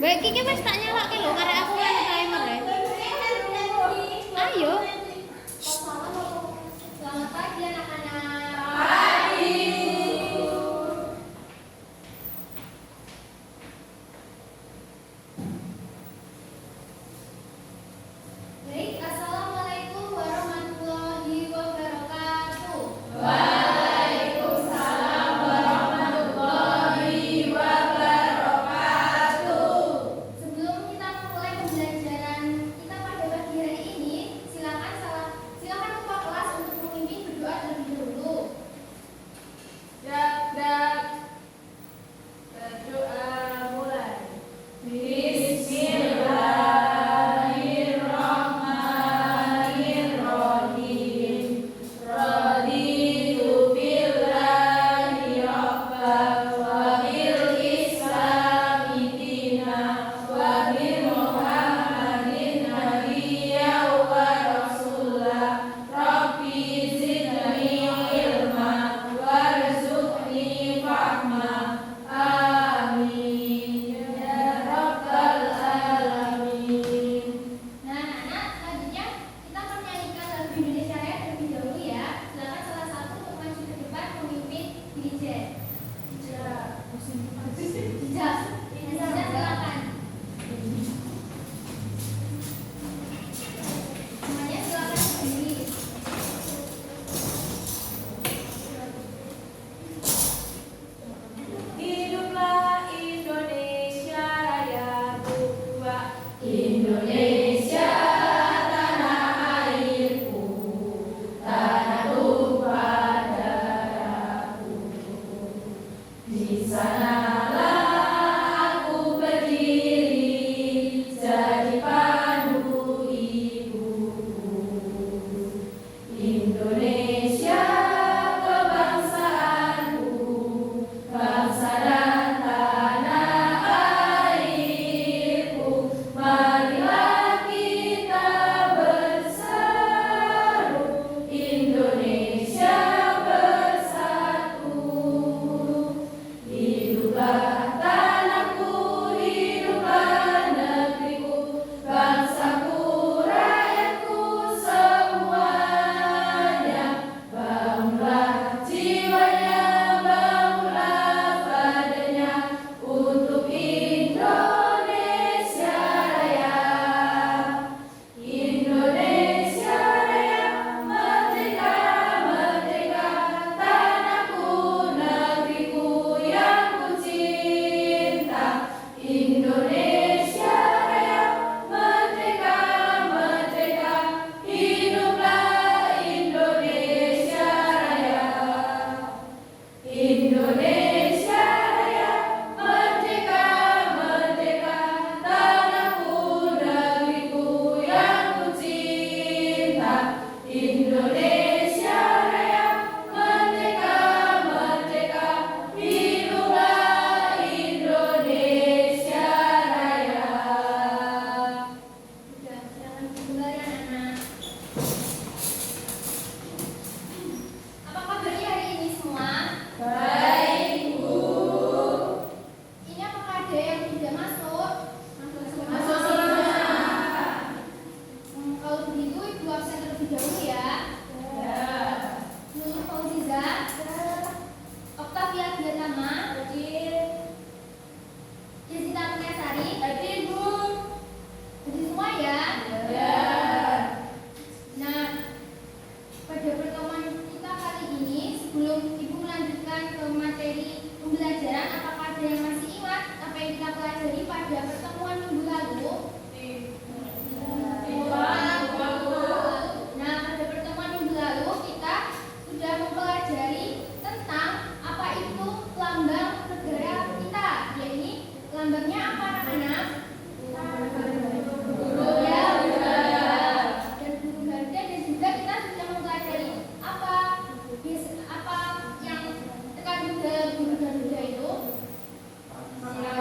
Baik, iki wis tak nyalakke lho, karek aku kan timer ya. Ayo. Selamat pagi anak-anak. Pagi. Baik, assalamualaikum warahmatullahi wabarakatuh. Waalaikumsalam warahmatullahi wabarakatuh. Sebelum kita memulai pembelajaran kita pada pagi hari ini, silakan ketua kelas untuk memimpin berdoa terlebih dahulu. Dak. Berdoa mulai. Bismillahirrahmanirrahim. Raditu billahi rabban wa bil islami dinan wa bi Muhammadin nabiyyan wa rasulah. Rabbi zidni ilman warzuqni fahma. Amin ya rabbal alamin. Nah, anak-anak, selanjutnya kita akan menyanyikan lagu Indonesia Raya terlebih dahulu ya. Silakan salah satu untuk maju ke depan memimpin DJ. Hijab, silakan. Semuanya silakan berdiri. Hiduplah Indonesia Raya tua, Indonesia tanah airku, tanah tumpah darahku. Di sanalah aku berdiri, jadi pandu ibuku. Indonesia kebangsaanku, bangsa dan tanah airku. Marilah kita berseru, Indonesia bersatu. Hiduplah tanahku, hiduplah negeriku, bangsaku, rakyatku semuanya. Bangunlah jiwanya, bangunlah badannya untuk Indonesia Raya. Indonesia Raya, merdeka, merdeka, tanahku, negeriku yang kucinta. Indonesia Raya, merdeka, merdeka, hiduplah Indonesia Raya. Indonesia Raya, merdeka, merdeka, tanahku, negeriku yang kucinta. Indonesia Raya, merdeka, merdeka, hiduplah Indonesia Raya. Sudah, silakan kembali anak-anak. Apa kabarnya hari ini semua? Baik, Bu. Ini apakah ada yang tidak masuk? Masuk semua. Kalau begitu ibu absen terlebih dahulu ya. Ya. Nurul Fauziza, Octavia Diatama, Jessica Mulyasari, Hadir, Bu. jadi semua ya. Ya. Nah, pada pertemuan kita kali ini, sebelum ibu melanjutkan ke materi pembelajaran, apakah ada yang masih ingat apa yang kita pelajari pada pertemuan minggu lalu? Nah, pada pertemuan minggu lalu kita sudah mempelajari tentang apa itu lambang negara kita, yaitu lambangnya apa anak-anak? Ya, dan burung Garuda, dan juga kita sudah mempelajari apa yang terkandung dalam burung Garuda itu. Sila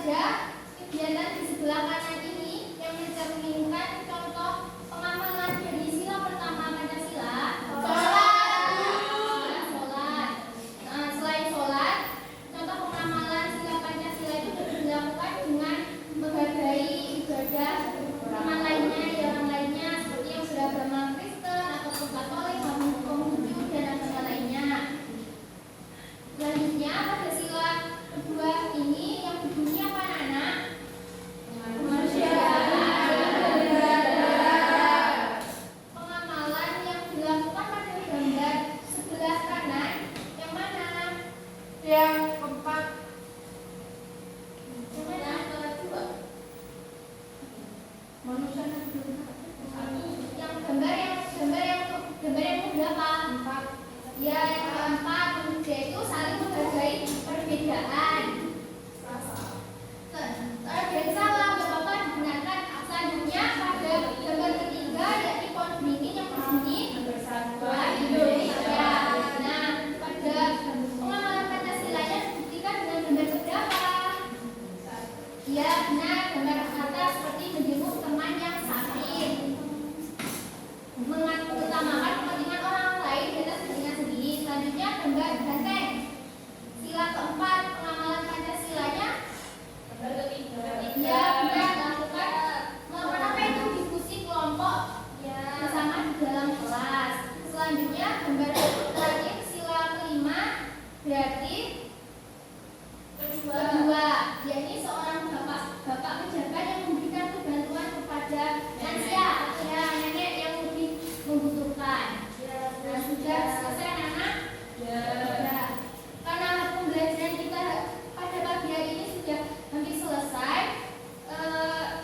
saja kegiatan di sebelah kanan ini yang mencerminkan contoh pengamalan dari sila pertama Pancasila. Sholat. Nah, selain sholat, contoh pengamalan sila Pancasila itu dilakukan dengan menghargai ibadah teman lainnya, yang lainnya seperti yang beragama Kristen ataupun Katolik, Konghucu dan agama lainnya. Selanjutnya pada sila kedua ini yang berbunyi apa anak-anak? Pengamalan yang dilakukan pada gambar sebelah kanan yang mana? Yang keempat. Yang mana? Manusia yang Yang gambar yang berapa? Ya, yang keempat yaitu saling menghargai perbedaan. Dan salah Bapak digunakan selanjutnya pada gambar ketiga yakni pohon beringin yang berbunyi Wah, Indonesia. Nah, pada pengamalan Pancasilanya dibuktikan dengan gambar keberapa? Ya, benar, gambar atas seperti menjenguk teman yang sakit, mengutamakan kepentingan orang lain di atas kepentingan sendiri. Selanjutnya gambar banteng. Sila keempat pengamalan Pancasilanya. Ya, benar, melakukan apa itu diskusi kelompok bersama di dalam kelas. Selanjutnya gambar terakhir sila kelima berarti kedua, yakni seorang bapak pejabat yang memberikan bantuan kepada lansia, ya nenek yang lebih membutuhkan. Nah, sudah selesai anak-anak? Ya. Karena pembelajaran kita pada pagi hari ini sudah hampir selesai,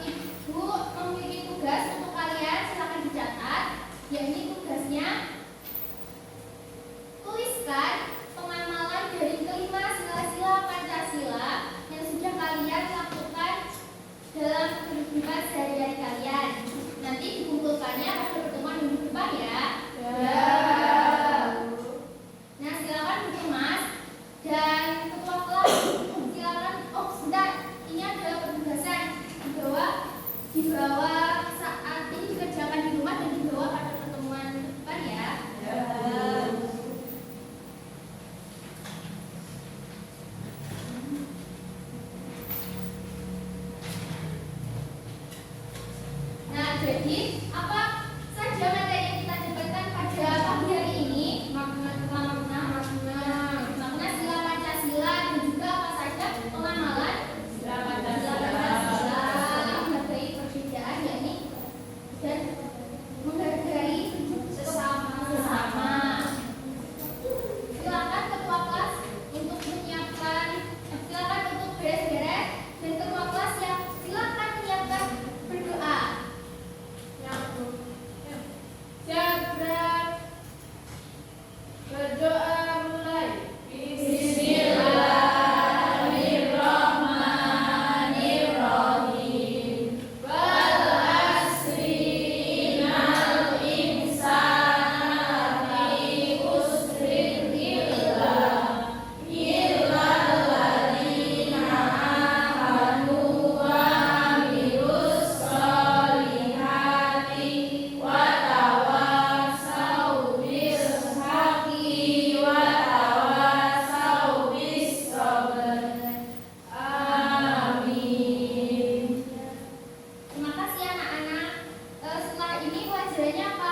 Ibu memiliki tugas untuk kalian, silakan dicatat, yakni tugasnya tuliskan pengamalan dari kelima sila-sila Pancasila yang sudah kalian lakukan dalam kehidupan sehari-hari kalian. Nanti dikumpulkannya pada pertemuan minggu depan ya. Nah, silakan Bu Mas dan ketua kelas silakan. Oh, sebentar, ini adalah penugasan dibawa saat ini dikerjakan di rumah dan dibawa pada pertemuan depan ya. Nah, jadi apa saja materi yang kita dapatkan pada pagi hari ini? Makna sila Pancasila dan juga apa saja pengamalan sila Pancasila, menghargai perbedaan yakni dan menghargai sesama. Silakan ketua kelas untuk menyiapkan, silakan untuk beres-beres, dan ketua kelas yang silakan menyiapkan berdoa. Siap, berdoa mulai. Bismillahirrahmanirrahim. Wal asri innal insana lafi khusrin illa alladzina amanu wa amilus solihati wa tawassaw bil haqqi wa tawassaw bis sabr. Amin. Terima kasih anak-anak. Setelah ini pelajarannya apa?